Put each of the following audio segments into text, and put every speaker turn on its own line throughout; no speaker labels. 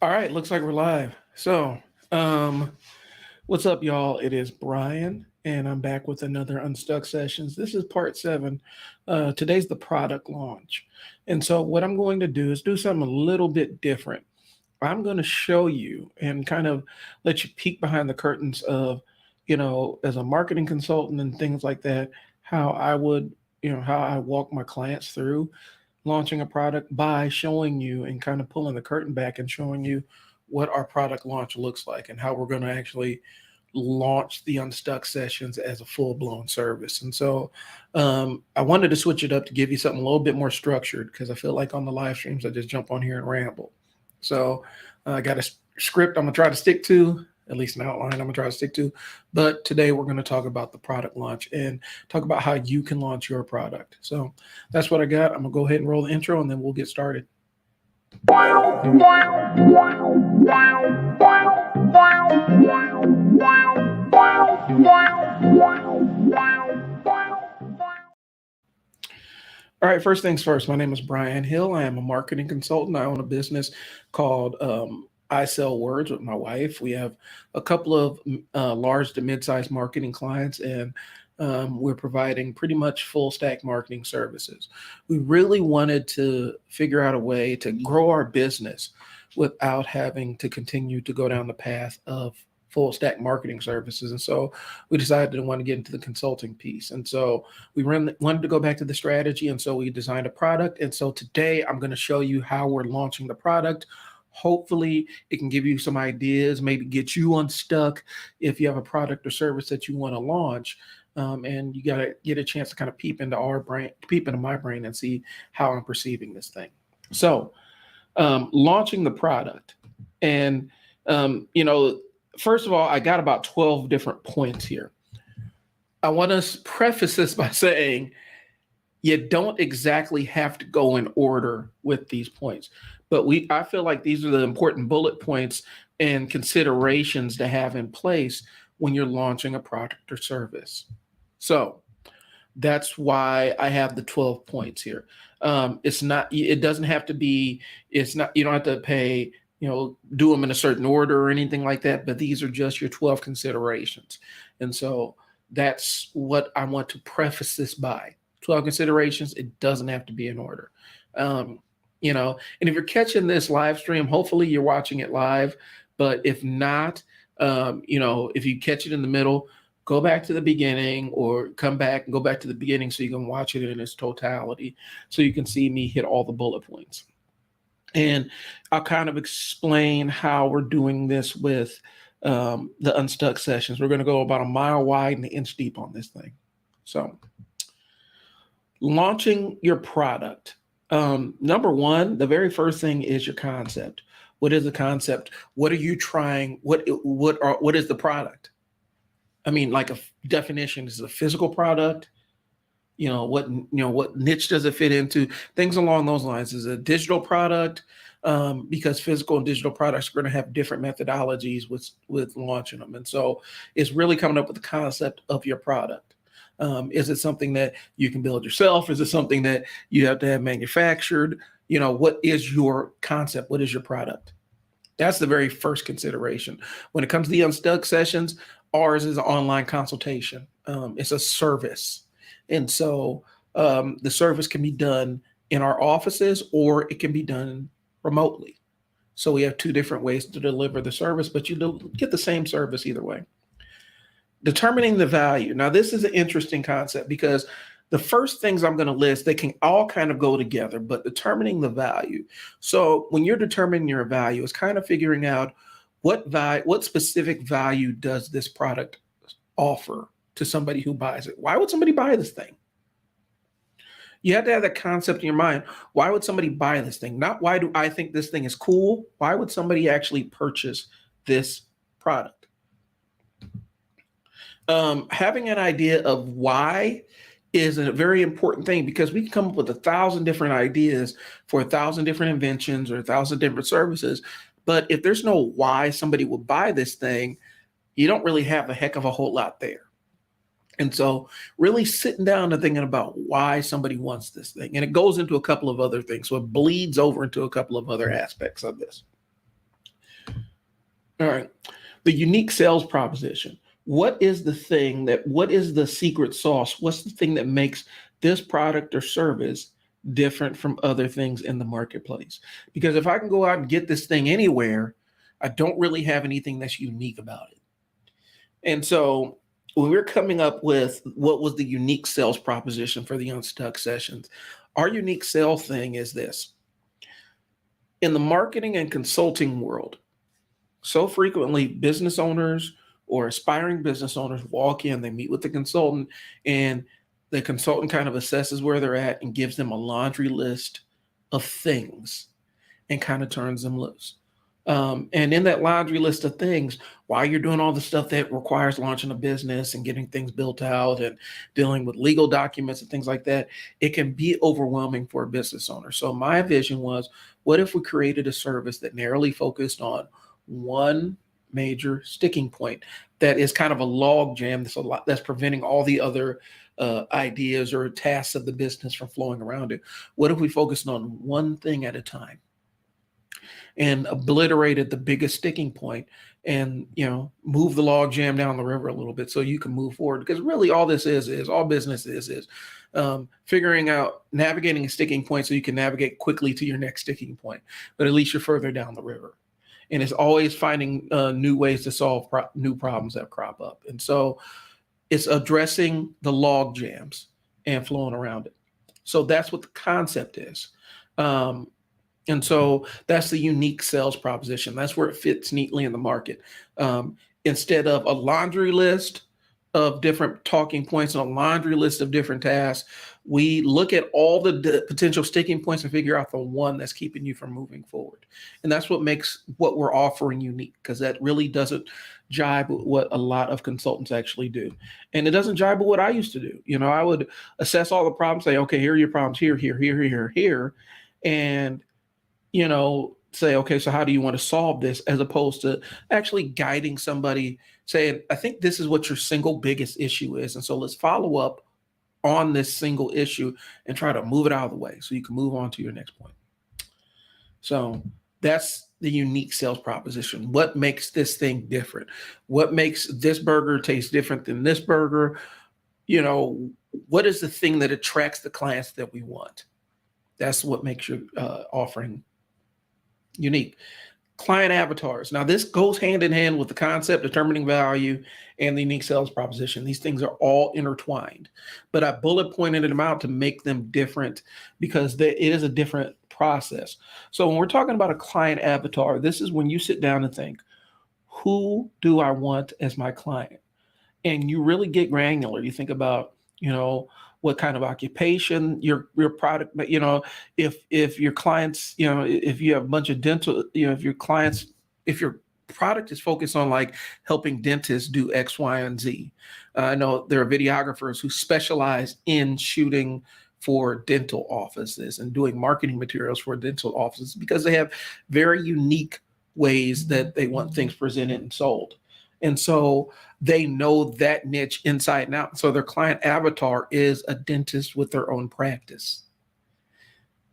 All right, looks like we're live. Um, what's up, y'all? It is Brian, and I'm back with another Unstuck Sessions. This is part seven. Today's the product launch. And so, what I'm going to do is do something a little bit different. I'm going to show you and kind of let you peek behind the curtains of, as a marketing consultant and things like that, how I would, how I walk my clients through launching a product by showing you and kind of pulling the curtain back and showing you what our product launch looks like and how we're going to actually launch the Unstuck Sessions as a full blown service. And so I wanted to switch it up to give you something a little bit more structured because I feel like on the live streams, I just jump on here and ramble. So I got a script I'm going to try to stick to, at least an outline I'm going to try to stick to. But today we're going to talk about the product launch and talk about how you can launch your product. So that's what I got. I'm going to go ahead and roll the intro and then we'll get started. All right, first things first. My name is Brian Hill. I am a marketing consultant. I own a business called I Sell Words with my wife. We have a couple of large to mid-sized marketing clients, and we're providing pretty much full stack marketing services. We really wanted to figure out a way to grow our business without having to continue to go down the path of full stack marketing services. And so we decided to want to get into the consulting piece. And so wanted to go back to the strategy. And so we designed a product. And so today I'm going to show you how we're launching the product. Hopefully it can give you some ideas, maybe get you unstuck if you have a product or service that you want to launch. And you got to get a chance to kind of peep into my brain and see how I'm perceiving this thing. So launching the product. And, first of all, I got about 12 different points here. I want to preface this by saying you don't exactly have to go in order with these points, but I feel like these are the important bullet points and considerations to have in place when you're launching a product or service. So that's why I have the 12 points here. It doesn't have to be, you don't have to pay, do them in a certain order or anything like that, but these are just your 12 considerations. And so that's what I want to preface this by. 12 considerations. It doesn't have to be in order. And if you're catching this live stream, hopefully you're watching it live, but if not, if you catch it in the middle, go back to the beginning or come back and go back to the beginning so you can watch it in its totality so you can see me hit all the bullet points. And I'll kind of explain how we're doing this with the Unstuck Sessions. We're going to go about a mile wide and an inch deep on this thing. So launching your product. Number one, the very first thing is your concept. What is the concept? What are you trying? What is the product? I mean, like a definition, is it a physical product? What niche does it fit into? Things along those lines. Is it a digital product? Because physical and digital products are going to have different methodologies with launching them. And so it's really coming up with the concept of your product. Is it something that you can build yourself? Is it something that you have to have manufactured? What is your concept? What is your product? That's the very first consideration. When it comes to the Unstuck Sessions, ours is an online consultation. It's a service. And so the service can be done in our offices or it can be done remotely. So we have two different ways to deliver the service, but you get the same service either way. Determining the value. Now, this is an interesting concept because the first things I'm going to list, they can all kind of go together, but determining the value. So when you're determining your value, it's kind of figuring out what specific value does this product offer to somebody who buys it. Why would somebody buy this thing? You have to have that concept in your mind. Why would somebody buy this thing? Not why do I think this thing is cool? Why would somebody actually purchase this product? Having an idea of why is a very important thing because we can come up with 1,000 different ideas for 1,000 different inventions or 1,000 different services. But if there's no why somebody would buy this thing, you don't really have a heck of a whole lot there. And so really sitting down and thinking about why somebody wants this thing. And it goes into a couple of other things. So it bleeds over into a couple of other aspects of this. All right. The unique sales proposition. What is the secret sauce? What's the thing that makes this product or service different from other things in the marketplace? Because if I can go out and get this thing anywhere, I don't really have anything that's unique about it. And so when we're coming up with what was the unique sales proposition for the Unstuck Sessions, our unique sale thing is this. In the marketing and consulting world, so frequently business owners or aspiring business owners walk in, they meet with the consultant, and the consultant kind of assesses where they're at and gives them a laundry list of things and kind of turns them loose. And in that laundry list of things, while you're doing all the stuff that requires launching a business and getting things built out and dealing with legal documents and things like that, it can be overwhelming for a business owner. So my vision was, what if we created a service that narrowly focused on one major sticking point that is kind of a log jam that's preventing all the other ideas or tasks of the business from flowing around it? What if we focused on one thing at a time and obliterated the biggest sticking point, and move the log jam down the river a little bit so you can move forward? Because really all this is all business is figuring out navigating a sticking point so you can navigate quickly to your next sticking point, but at least you're further down the river. And it's always finding new ways to solve new problems that crop up. And so it's addressing the log jams and flowing around it. So that's what the concept is. And so that's the unique sales proposition. That's where it fits neatly in the market. Instead of a laundry list of different talking points and a laundry list of different tasks, we look at all the potential sticking points and figure out the one that's keeping you from moving forward. And that's what makes what we're offering unique, because that really doesn't jibe with what a lot of consultants actually do. And it doesn't jibe with what I used to do. I would assess all the problems, say, okay, here are your problems here, here, here, here, here. And say, okay, so how do you want to solve this? As opposed to actually guiding somebody, saying, I think this is what your single biggest issue is. And so let's follow up on this single issue and try to move it out of the way so you can move on to your next point. So that's the unique sales proposition. What makes this thing different? What makes this burger taste different than this burger? What is the thing that attracts the clients that we want? That's what makes your offering unique. Client avatars. Now, this goes hand in hand with the concept, determining value, and the unique sales proposition. These things are all intertwined, but I bullet pointed them out to make them different because it is a different process. So when we're talking about a client avatar, this is when you sit down and think, who do I want as my client? And you really get granular. You think about, what kind of occupation your product, if your clients, if you have a bunch of dental, if your product is focused on like helping dentists do X, Y, and Z. I know there are videographers who specialize in shooting for dental offices and doing marketing materials for dental offices because they have very unique ways that they want things presented and sold. And so they know that niche inside and out. So their client avatar is a dentist with their own practice.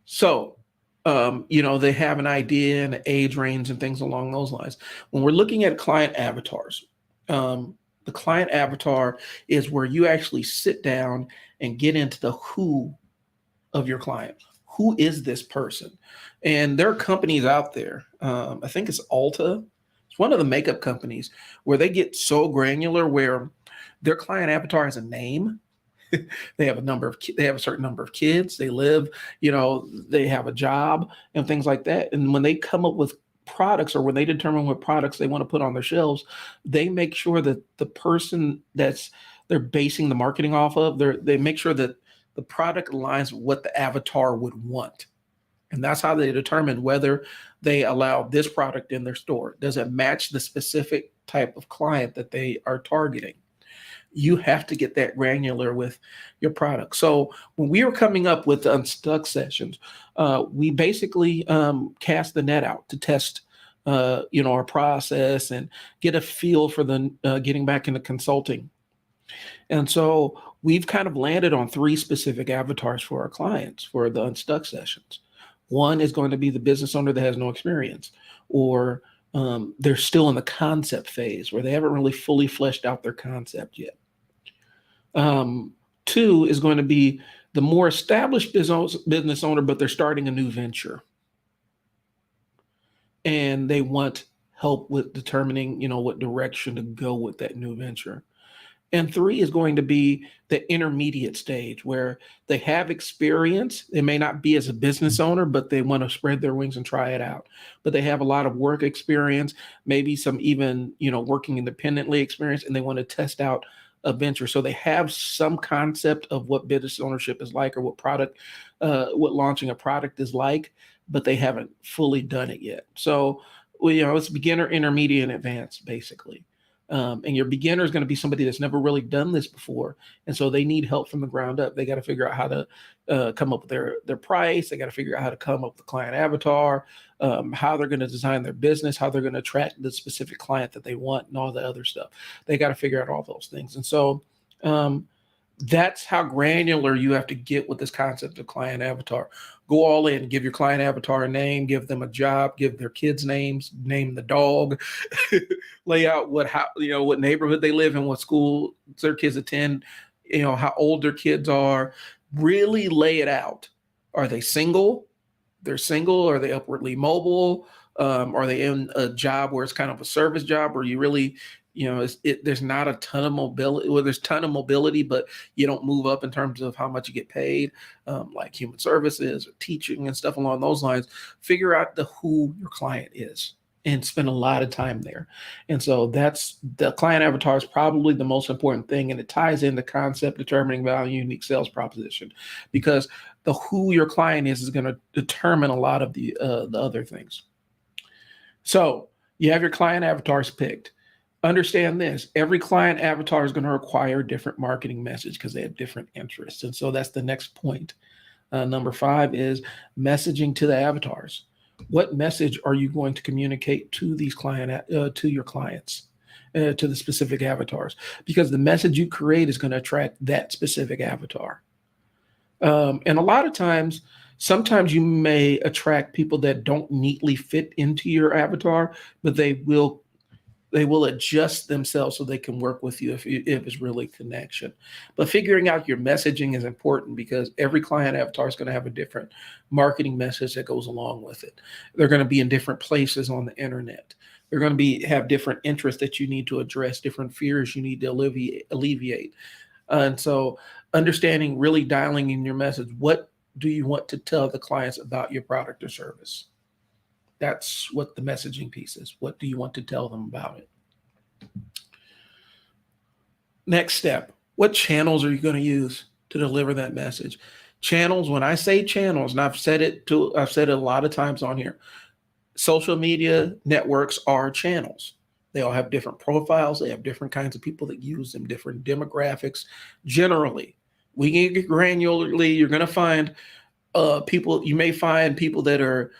So, they have an idea and an age range and things along those lines. When we're looking at client avatars, the client avatar is where you actually sit down and get into the who of your client. Who is this person? And there are companies out there. I think it's Ulta. It's one of the makeup companies where they get so granular where their client avatar has a name. They have a certain number of kids. They live, they have a job and things like that. And when they come up with products, or when they determine what products they want to put on their shelves, they make sure that the person they're basing the marketing off of, they make sure that the product aligns with what the avatar would want. And that's how they determine whether they allow this product in their store. Does it match the specific type of client that they are targeting? You have to get that granular with your product. So when we were coming up with the Unstuck Sessions, we basically cast the net out to test our process and get a feel for the getting back into consulting. And so we've kind of landed on 3 specific avatars for our clients for the Unstuck Sessions. One is going to be the business owner that has no experience, or They're still in the concept phase where they haven't really fully fleshed out their concept yet. Um, Two is going to be the more established business owner, but they're starting a new venture and they want help with determining, what direction to go with that new venture. And three is going to be the intermediate stage where they have experience. They may not be as a business owner, but they want to spread their wings and try it out. But they have a lot of work experience, maybe some even, working independently experience, and they want to test out a venture. So they have some concept of what business ownership is like or what launching a product is like, but they haven't fully done it yet. So, well, it's beginner, intermediate, and advanced, basically. And your beginner is going to be somebody that's never really done this before, and so they need help from the ground up. They got to figure out how to come up with their price. They got to figure out how to come up with the client avatar, how they're going to design their business, how they're going to attract the specific client that they want, and all the other stuff. They got to figure out all those things, and so that's how granular you have to get with this concept of client avatar. Go all in, give your client avatar a name, give them a job, give their kids names, name the dog, lay out what neighborhood they live in, what school their kids attend, how old their kids are. Really lay it out. Are they single? They're single. Are they upwardly mobile? Are they in a job where it's kind of a service job where you really, there's not a ton of mobility. Well, there's a ton of mobility, but you don't move up in terms of how much you get paid, like human services or teaching and stuff along those lines. Figure out who your client is and spend a lot of time there. And so that's the client avatar is probably the most important thing. And it ties into concept, determining value, unique sales proposition, because the who your client is going to determine a lot of the other things. So you have your client avatars picked. Understand this, every client avatar is going to require a different marketing message because they have different interests. And so that's the next point. Number 5 is messaging to the avatars. What message are you going to communicate to these to your clients, to the specific avatars? Because the message you create is going to attract that specific avatar. And a lot of times, sometimes you may attract people that don't neatly fit into your avatar, but they will adjust themselves so they can work with you if it's really connection. But figuring out your messaging is important because every client avatar is going to have a different marketing message that goes along with it. They're going to be in different places on the internet. They're going to have different interests that you need to address, different fears you need to alleviate. And so understanding, really dialing in your message. What do you want to tell the clients about your product or service? That's what the messaging piece is. What do you want to tell them about it? Next step, what channels are you going to use to deliver that message? Channels, when I say channels, and I've said it a lot of times on here, social media networks are channels. They all have different profiles. They have different kinds of people that use them, different demographics. Generally, we can get granularly. You're going to find people. You may find people that are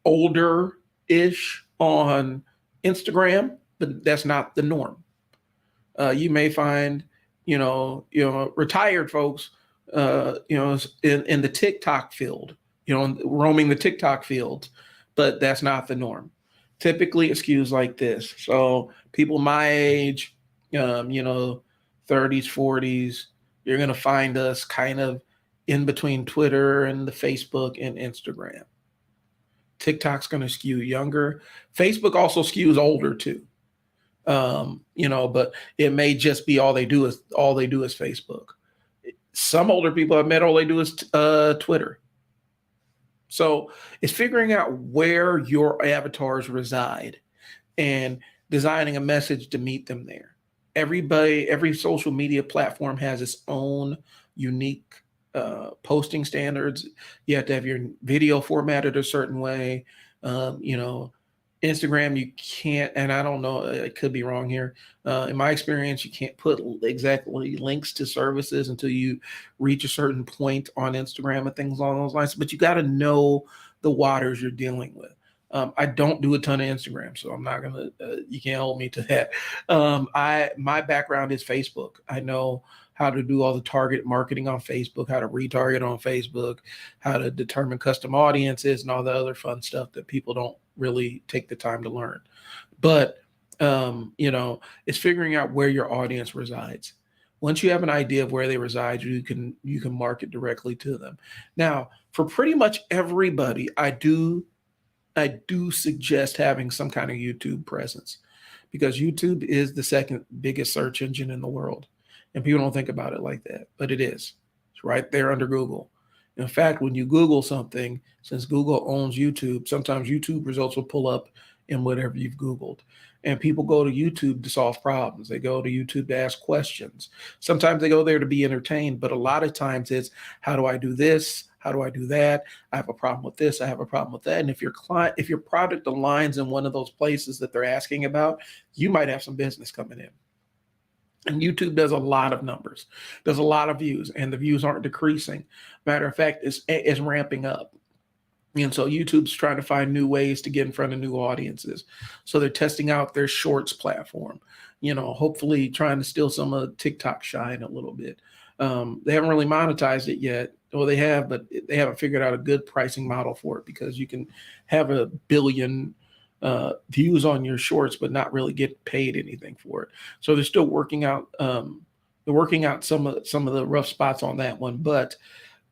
older-ish on Instagram, but that's not the norm. You may find, retired folks, in the TikTok field, roaming the TikTok fields, but that's not the norm. Typically, it skews like this. So people my age, 30s, 40s, you're going to find us kind of in between Twitter and the Facebook and Instagram. TikTok's going to skew younger. Facebook also skews older too. But it may just be all they do is Facebook. Some older people I've met, all they do is Twitter. So it's figuring out where your avatars reside and designing a message to meet them there. Every social media platform has its own unique posting standards. You have to have your video formatted a certain way. Instagram, you can't, and I don't know, I could be wrong here. In my experience, you can't put exactly links to services until you reach a certain point on Instagram and things along those lines. But you got to know the waters you're dealing with. I don't do a ton of Instagram, so I'm not gonna. You can't hold me to that. My background is Facebook. I know how to do all the target marketing on Facebook, how to retarget on Facebook, how to determine custom audiences, and all the other fun stuff that people don't really take the time to learn. But it's figuring out where your audience resides. Once you have an idea of where they reside, you can market directly to them. Now, for pretty much everybody, I do suggest having some kind of YouTube presence, because YouTube is the second biggest search engine in the world. And people don't think about it like that, but it is. It's right there under Google. In fact, when you Google something, since Google owns YouTube, sometimes YouTube results will pull up in whatever you've Googled. And people go to YouTube to solve problems. They go to YouTube to ask questions. Sometimes they go there to be entertained, but a lot of times it's, how do I do this? How do I do that? I have a problem with this. I have a problem with that. And if your product aligns in one of those places that they're asking about, you might have some business coming in. And YouTube does a lot of numbers, does a lot of views, and the views aren't decreasing. Matter of fact, it's ramping up. And so YouTube's trying to find new ways to get in front of new audiences. So they're testing out their shorts platform, hopefully trying to steal some of TikTok shine a little bit. They haven't really monetized it yet. Well, they have, but they haven't figured out a good pricing model for it, because you can have a billion views on your shorts, but not really get paid anything for it. So they're still working out. They're working out some of the rough spots on that one. But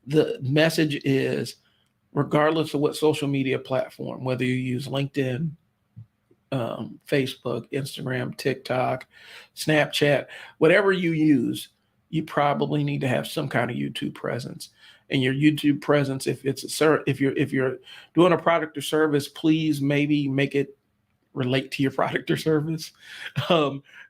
the message is, regardless of what social media platform, whether you use LinkedIn, Facebook, Instagram, TikTok, Snapchat, whatever you use, you probably need to have some kind of YouTube presence. And your YouTube presence, if you're doing a product or service, please maybe make it relate to your product or service.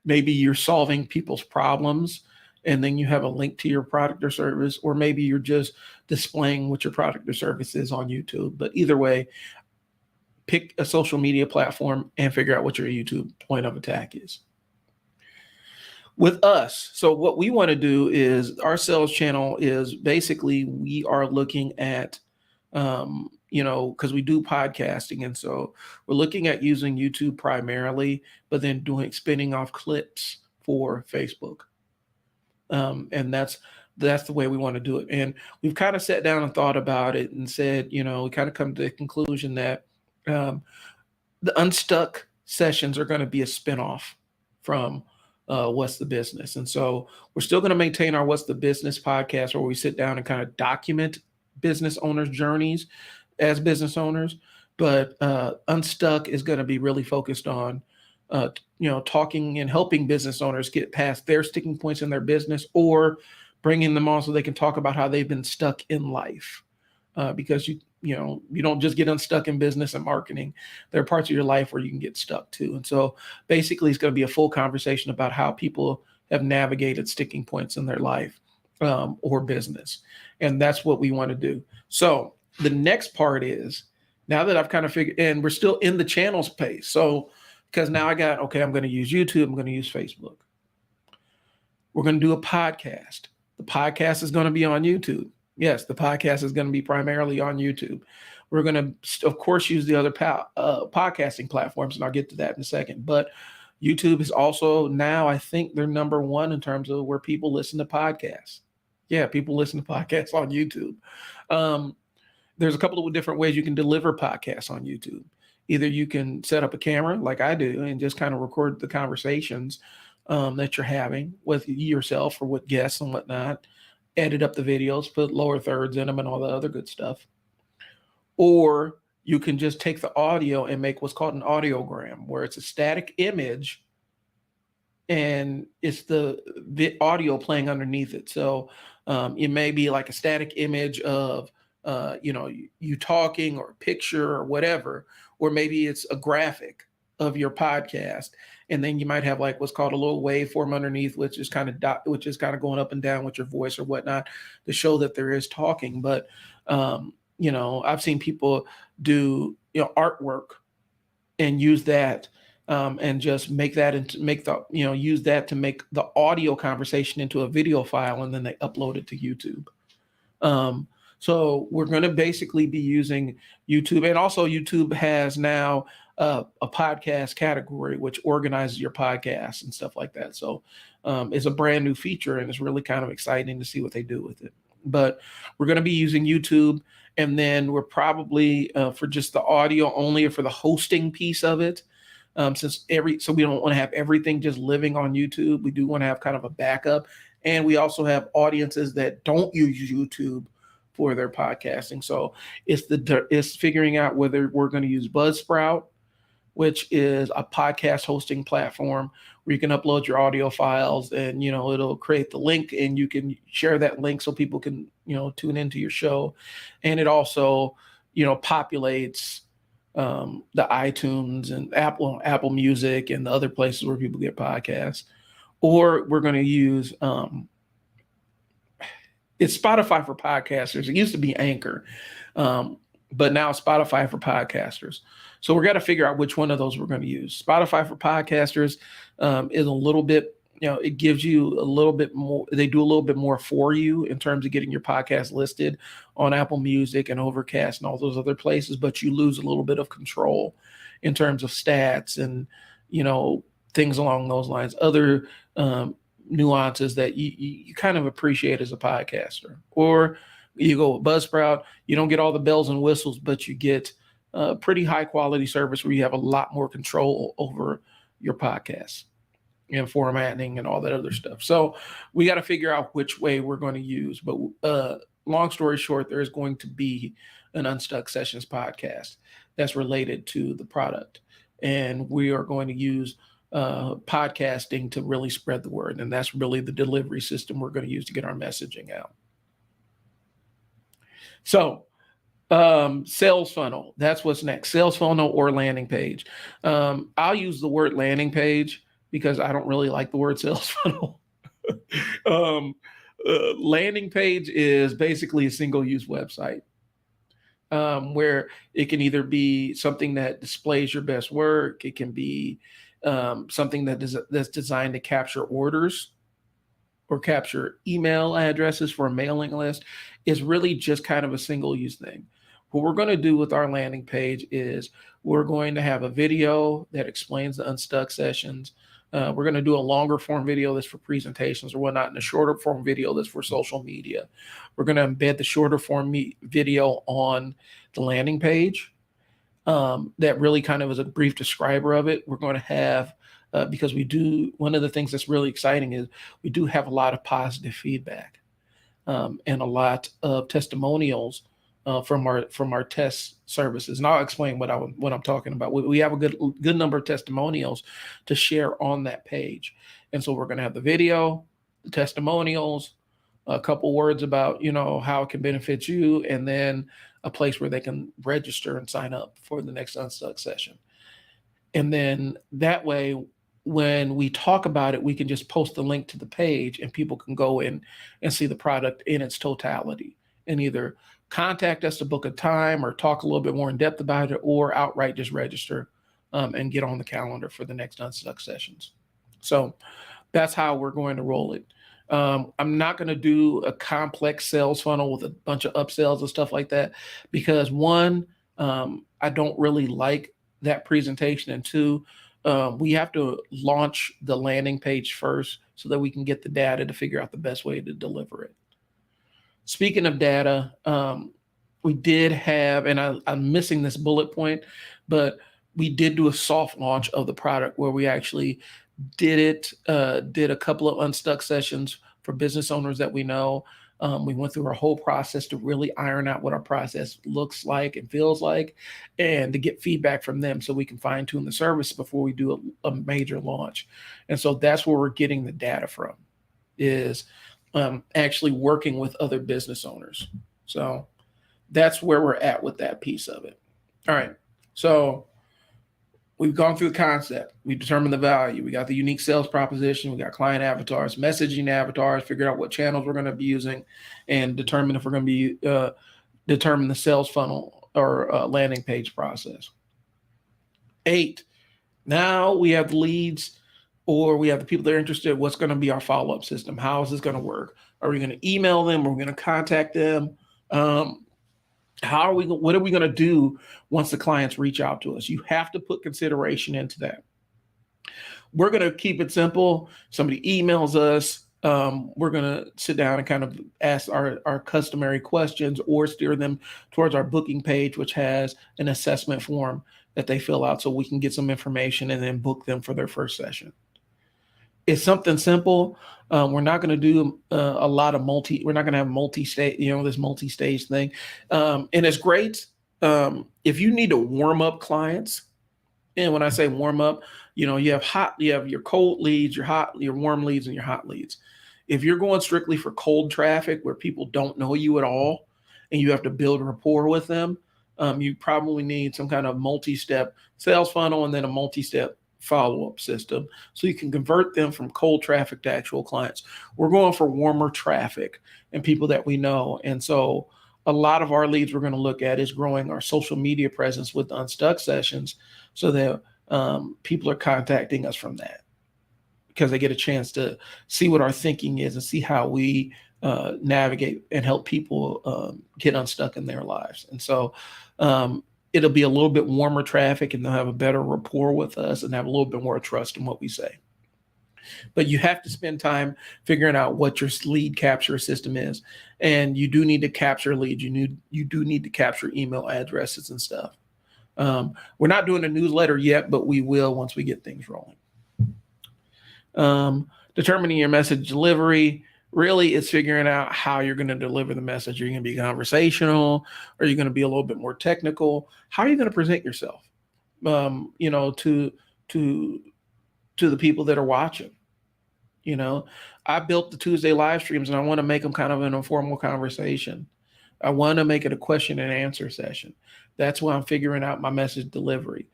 Maybe you're solving people's problems, and then you have a link to your product or service, or maybe you're just displaying what your product or service is on YouTube. But either way, pick a social media platform and figure out what your YouTube point of attack is. With us, so what we want to do is, our sales channel is basically, we are looking at, because we do podcasting. And so we're looking at using YouTube primarily, but then spinning off clips for Facebook. And that's the way we want to do it. And we've kind of sat down and thought about it and said, we kind of come to the conclusion that the Unstuck Sessions are going to be a spinoff from What's the Business. And so we're still going to maintain our What's the Business podcast, where we sit down and kind of document business owners' journeys as business owners. But Unstuck is going to be really focused on talking and helping business owners get past their sticking points in their business, or bringing them on so they can talk about how they've been stuck in life. Because you don't just get unstuck in business and marketing. There are parts of your life where you can get stuck too. And so basically, it's going to be a full conversation about how people have navigated sticking points in their life or business. And that's what we want to do. So the next part is, now that I've kind of figured, and we're still in the channel space. So, because now I'm going to use YouTube, I'm going to use Facebook. We're going to do a podcast. The podcast is going to be on YouTube. Yes, the podcast is going to be primarily on YouTube. We're going to, of course, use the other podcasting platforms, and I'll get to that in a second. But YouTube is also now, I think they're number one in terms of where people listen to podcasts. Yeah, people listen to podcasts on YouTube. There's a couple of different ways you can deliver podcasts on YouTube. Either you can set up a camera like I do and just kind of record the conversations that you're having with yourself or with guests and whatnot, edit up the videos, put lower thirds in them and all the other good stuff. Or you can just take the audio and make what's called an audiogram, where it's a static image and it's the audio playing underneath it. So it may be like a static image of you talking, or a picture or whatever, or maybe it's a graphic of your podcast, and then you might have like what's called a little waveform underneath, which is kind of going up and down with your voice or whatnot, to show that there is talking. But I've seen people do artwork and use that and just use that to make the audio conversation into a video file, and then they upload it to YouTube. So we're going to basically be using YouTube, and also YouTube has now a podcast category, which organizes your podcasts and stuff like that. So it's a brand new feature, and it's really kind of exciting to see what they do with it. But we're going to be using YouTube, And then we're probably for just the audio only, or for the hosting piece of it. So we don't want to have everything just living on YouTube. We do want to have kind of a backup. And we also have audiences that don't use YouTube for their podcasting. So it's figuring out whether we're going to use Buzzsprout, which is a podcast hosting platform where you can upload your audio files, and it'll create the link, and you can share that link so people can tune into your show. And it also populates the iTunes and Apple Music and the other places where people get podcasts. Or we're going to use it's Spotify for podcasters. It used to be Anchor, but now Spotify for podcasters. So we're got to figure out which one of those we're going to use. Spotify for podcasters is a little bit, it gives you a little bit more. They do a little bit more for you in terms of getting your podcast listed on Apple Music and Overcast and all those other places, but you lose a little bit of control in terms of stats and, things along those lines. Other nuances that you kind of appreciate as a podcaster. Or you go with Buzzsprout, you don't get all the bells and whistles, but you get a pretty high quality service where you have a lot more control over your podcast and formatting and all that other stuff. So we got to figure out which way we're going to use. But long story short, there is going to be an Unstuck Sessions podcast that's related to the product. And we are going to use podcasting to really spread the word. And that's really the delivery system we're going to use to get our messaging out. So sales funnel, that's what's next. Sales funnel or landing page. I'll use the word landing page because I don't really like the word sales funnel. Landing page is basically a single-use website where it can either be something that displays your best work. It can be something that's designed to capture orders or capture email addresses for a mailing list. Is really just kind of a single-use thing. What we're going to do with our landing page is we're going to have a video that explains the Unstuck Sessions. We're going to do a longer form video that's for presentations or whatnot, and a shorter form video that's for social media. We're going to embed the shorter form video on the landing page. That really kind of is a brief describer of it. We're going to have, because one of the things that's really exciting is we do have a lot of positive feedback and a lot of testimonials from our test services. And I'll explain what I'm talking about. We have a good number of testimonials to share on that page. And so we're going to have the video, the testimonials, a couple words about, how it can benefit you, and then a place where they can register and sign up for the next Unstuck session. And then that way, when we talk about it, we can just post the link to the page and people can go in and see the product in its totality and either contact us to book a time or talk a little bit more in depth about it, or outright just register and get on the calendar for the next Unstuck sessions. So that's how we're going to roll it. I'm not going to do a complex sales funnel with a bunch of upsells and stuff like that because one, I don't really like that presentation, and two, we have to launch the landing page first so that we can get the data to figure out the best way to deliver it. Speaking of data, we did have, and I'm missing this bullet point, but we did do a soft launch of the product where we actually did a couple of Unstuck sessions for business owners that we know. We went through our whole process to really iron out what our process looks like and feels like, and to get feedback from them so we can fine tune the service before we do a major launch. And so that's where we're getting the data from, is actually working with other business owners. So that's where we're at with that piece of it. All right. So we've gone through the concept. We determined the value. We got the unique sales proposition. We got client avatars, messaging avatars, figured out what channels we're going to be using, and determine if we're going to be determine the sales funnel or landing page process. 8. Now we have the leads, or we have the people that are interested. What's going to be our follow-up system? How is this going to work? Are we going to email them? Are we going to contact them? What are we going to do once the clients reach out to us? You have to put consideration into that. We're going to keep it simple. Somebody emails us. we're going to sit down and kind of ask our customary questions or steer them towards our booking page, which has an assessment form that they fill out so we can get some information and then book them for their first session. It's something simple. We're not going to do a lot of we're not going to have multi-stage, this multi-stage thing. And it's great. If you need to warm up clients, and when I say warm up, you have your cold leads, your warm leads, and your hot leads. If you're going strictly for cold traffic where people don't know you at all and you have to build rapport with them, you probably need some kind of multi-step sales funnel and then a multi-step follow-up system so you can convert them from cold traffic to actual clients. We're going for warmer traffic and people that we know. And so a lot of our leads we're going to look at is growing our social media presence with Unstuck Sessions so that people are contacting us from that because they get a chance to see what our thinking is and see how we navigate and help people get unstuck in their lives. And so it'll be a little bit warmer traffic and they'll have a better rapport with us and have a little bit more trust in what we say. But you have to spend time figuring out what your lead capture system is. And you do need to capture leads. You do need to capture email addresses and stuff. We're not doing a newsletter yet, but we will once we get things rolling. Determining your message delivery. Really, it's figuring out how you're going to deliver the message. Are you going to be conversational? Are you going to be a little bit more technical? How are you going to present yourself, to the people that are watching? I built the Tuesday live streams, and I want to make them kind of an informal conversation. I want to make it a question and answer session. That's why I'm figuring out my message delivery.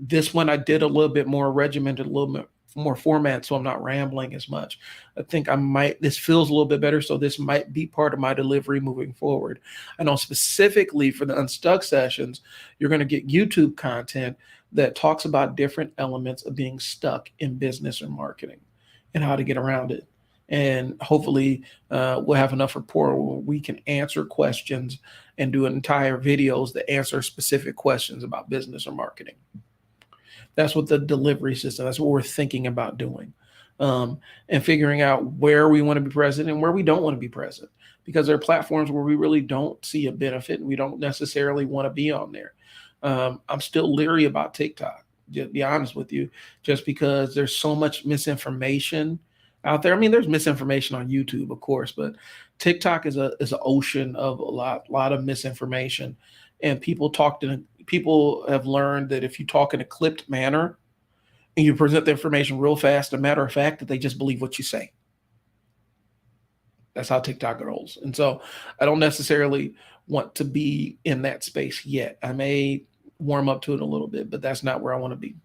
This one I did a little bit more regimented, a little bit more format, so I'm not rambling as much. I think this feels a little bit better, so this might be part of my delivery moving forward. I know specifically for the Unstuck Sessions, you're going to get YouTube content that talks about different elements of being stuck in business or marketing and how to get around it. And hopefully we'll have enough rapport where we can answer questions and do entire videos that answer specific questions about business or marketing. That's what the delivery system, that's what we're thinking about doing. And figuring out where we want to be present and where we don't want to be present, because there are platforms where we really don't see a benefit and we don't necessarily want to be on there. I'm still leery about TikTok, to be honest with you, just because there's so much misinformation out there. I mean, there's misinformation on YouTube, of course, but TikTok is an ocean of a lot of misinformation. And people have learned that if you talk in a clipped manner and you present the information real fast, a matter of fact, that they just believe what you say. That's how TikTok rolls. And so I don't necessarily want to be in that space yet. I may warm up to it a little bit, but that's not where I want to be.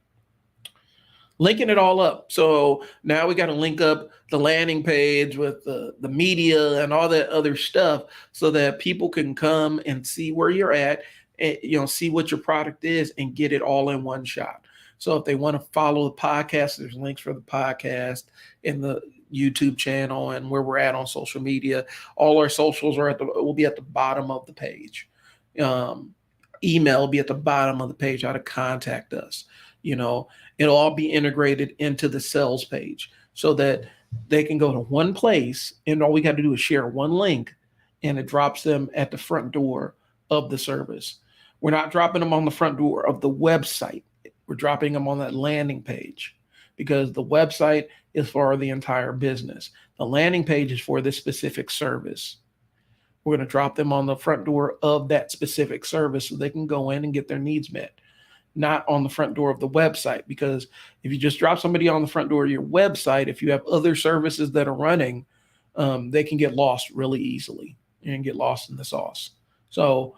Linking it all up. So now we got to link up the landing page with the media and all that other stuff so that people can come and see where you're at and, see what your product is and get it all in one shot. So if they want to follow the podcast, there's links for the podcast in the YouTube channel and where we're at on social media. All our socials will be at the bottom of the page. Email will be at the bottom of the page, how to contact us. It'll all be integrated into the sales page so that they can go to one place and all we got to do is share one link and it drops them at the front door of the service. We're not dropping them on the front door of the website. We're dropping them on that landing page because the website is for the entire business. The landing page is for this specific service. We're going to drop them on the front door of that specific service so they can go in and get their needs met. Not on the front door of the website, because if you just drop somebody on the front door of your website, if you have other services that are running, they can get lost really easily and get lost in the sauce. So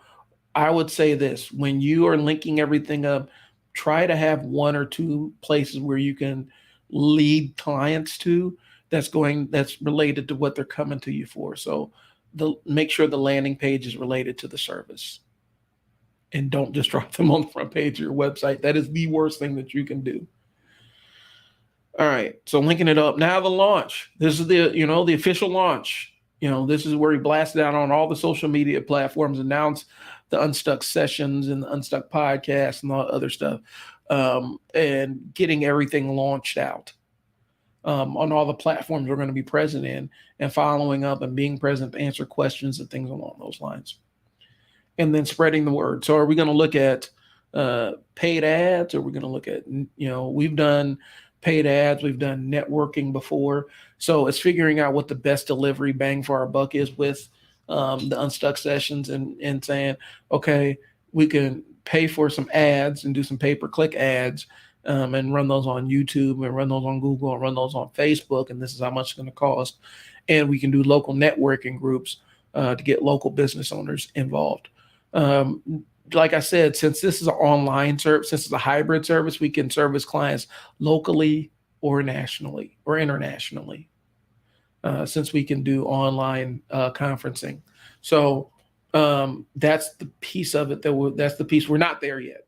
I would say this, when you are linking everything up, try to have one or two places where you can lead clients to that's related to what they're coming to you for. So make sure the landing page is related to the service. And don't just drop them on the front page of your website. That is the worst thing that you can do. All right, so linking it up. Now the launch. This is the official launch. This is where we blast it out on all the social media platforms, announce the Unstuck Sessions and the Unstuck Podcast and all the other stuff, and getting everything launched out. on all the platforms we're going to be present in, and following up and being present to answer questions and things along those lines. And then spreading the word. So are we going to look at paid ads? Or are we going to look at, we've done paid ads, we've done networking before. So it's figuring out what the best delivery bang for our buck is with the Unstuck Sessions, and saying, okay, we can pay for some ads and do some pay-per-click ads, and run those on YouTube and run those on Google and run those on Facebook. And this is how much it's going to cost. And we can do local networking groups to get local business owners involved. Like I said, since this is an online service, since it's a hybrid service, we can service clients locally or nationally or internationally, since we can do online conferencing. So that's the piece of it that's the piece we're not there yet.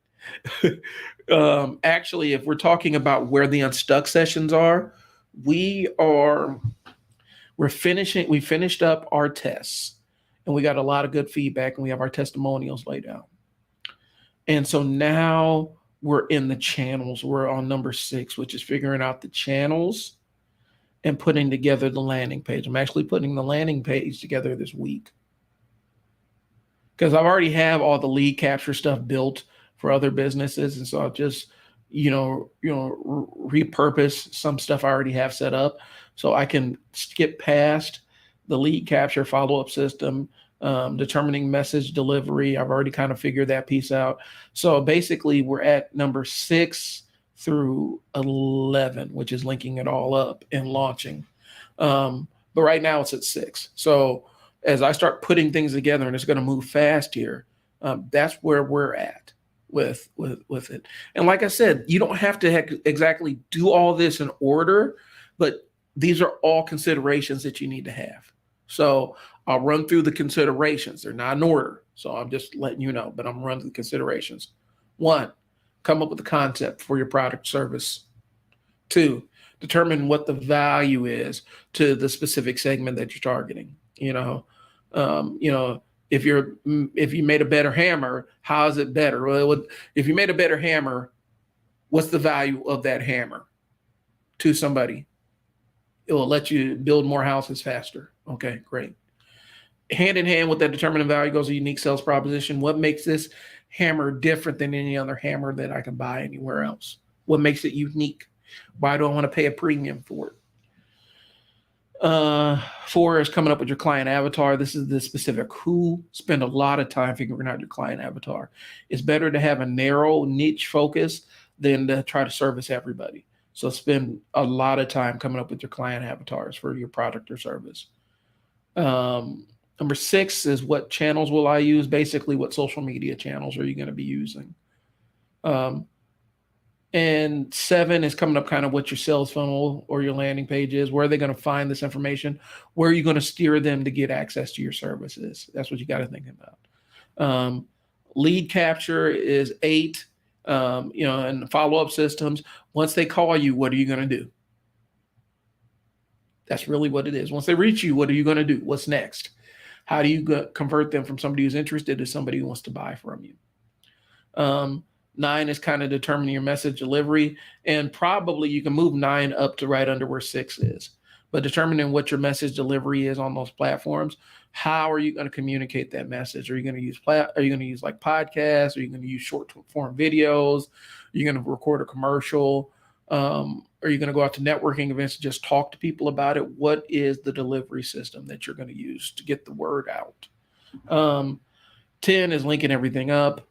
Actually, if we're talking about where the Unstuck Sessions are, we finished up our tests, and we got a lot of good feedback, and we have our testimonials laid out. And so now we're in the channels. We're on number 6, which is figuring out the channels and putting together the landing page. I'm actually putting the landing page together this week, because I've already have all the lead capture stuff built for other businesses. And so I'll just, repurpose some stuff I already have set up, so I can skip past the lead capture follow-up system, determining message delivery. I've already kind of figured that piece out. So basically we're at number 6 through 11, which is linking it all up and launching. But right now it's at 6. So as I start putting things together, and it's going to move fast here, that's where we're at with it. And like I said, you don't have to exactly do all this in order, but these are all considerations that you need to have. So I'll run through the considerations. They're not in order, so I'm just letting you know, but I'm running through the considerations. 1, come up with a concept for your product service. 2, determine what the value is to the specific segment that you're targeting. If you made a better hammer, how is it better? Well, if you made a better hammer, what's the value of that hammer to somebody? It will let you build more houses faster. Okay, great. Hand in hand with that determining value goes a unique sales proposition. What makes this hammer different than any other hammer that I can buy anywhere else? What makes it unique? Why do I want to pay a premium for it? 4 is coming up with your client avatar. This is the specific who. Spend a lot of time figuring out your client avatar. It's better to have a narrow niche focus than to try to service everybody. So spend a lot of time coming up with your client avatars for your product or service. Number 6 is, what channels will I use? Basically, what social media channels are you going to be using? And 7 is coming up kind of what your sales funnel or your landing page is. Where are they going to find this information? Where are you going to steer them to get access to your services? That's what you got to think about. Lead capture is 8, and follow-up systems. Once they call you, what are you going to do? That's really what it is. Once they reach you, what are you going to do? What's next? How do you convert them from somebody who's interested to somebody who wants to buy from you? 9 is kind of determining your message delivery, and probably you can move 9 up to right under where 6 is. But determining what your message delivery is on those platforms, how are you going to communicate that message? Are you going to use like podcasts? Are you going to use short form videos? Are you going to record a commercial? Are you going to go out to networking events and just talk to people about it? What is the delivery system that you're going to use to get the word out? 10 is linking everything up.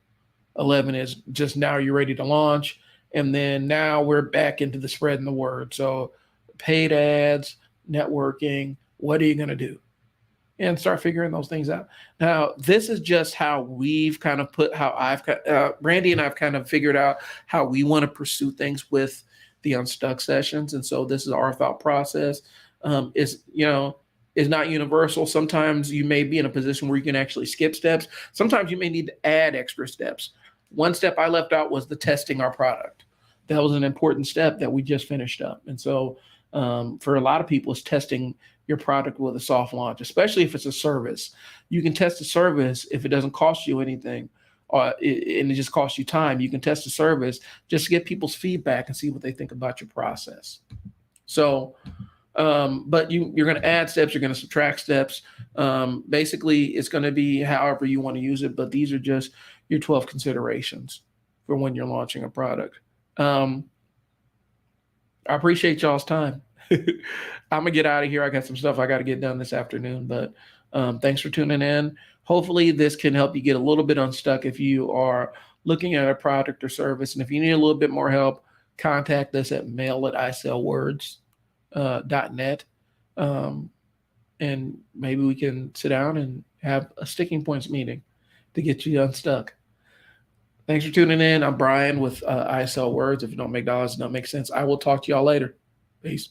11 is just now you're ready to launch. And then now we're back into the spreading the word. So paid ads, networking, what are you going to do? And start figuring those things out. Now, this is just how we've kind of Brandy and I've kind of figured out how we want to pursue things with the Unstuck Sessions. And so this is our thought process. Is not universal. Sometimes you may be in a position where you can actually skip steps. Sometimes you may need to add extra steps. One step I left out was the testing our product. That was an important step that we just finished up. And so for a lot of people, it's testing your product with a soft launch, especially if it's a service. You can test a service if it doesn't cost you anything, and it just costs you time. You can test a service just to get people's feedback and see what they think about your process. So, but you're going to add steps, you're going to subtract steps. Basically, it's going to be however you want to use it, but these are just your 12 considerations for when you're launching a product. Um, I appreciate y'all's time. I'm gonna get out of here. I got some stuff I got to get done this afternoon, but thanks for tuning in. Hopefully, this can help you get a little bit unstuck if you are looking at a product or service. And if you need a little bit more help, contact us at mail@isellwords.net. And maybe we can sit down and have a sticking points meeting to get you unstuck. Thanks for tuning in. I'm Brian with I Sell Words. If you don't make dollars, it don't make sense. I will talk to y'all later. Peace.